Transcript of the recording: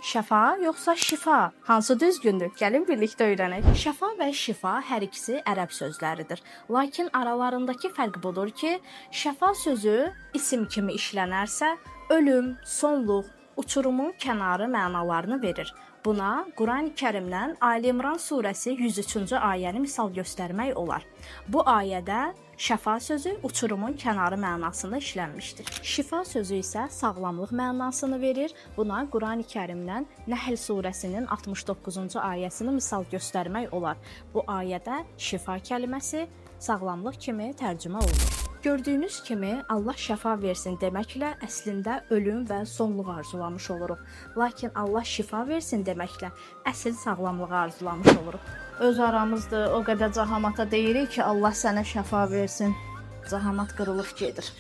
Şəfa yoxsa şifa? Hansı düzgündür? Gəlin birlikdə öyrənək. Şəfa və şifa hər ikisi ərəb sözləridir. Lakin aralarındakı fərq budur ki, şəfa sözü isim kimi işlənərsə, ölüm, sonluq, uçurumun kənarı mənalarını verir. Buna Qurani-Kərimdən Ali İmran surəsi 103-cü ayəni misal göstərmək olar. Bu ayədə şəfa sözü uçurumun kənarı mənasında işlənmişdir. Şifa sözü isə sağlamlıq mənasını verir. Buna Qurani-Kərimdən Nəhl surəsinin 69-cu ayəsini misal göstərmək olar. Bu ayədə şifa kəlməsi sağlamlıq kimi tərcümə olunur. Gördüyünüz kimi Allah şəfa versin deməklə əslində ölüm və sonluq arzulamış oluruq. Lakin Allah şifa versin deməklə əsl sağlamlığı arzulamış oluruq. Öz aramızda o qədər cahamata deyirik ki, Allah sənə şəfa versin. Cahamat qırılıb gedir.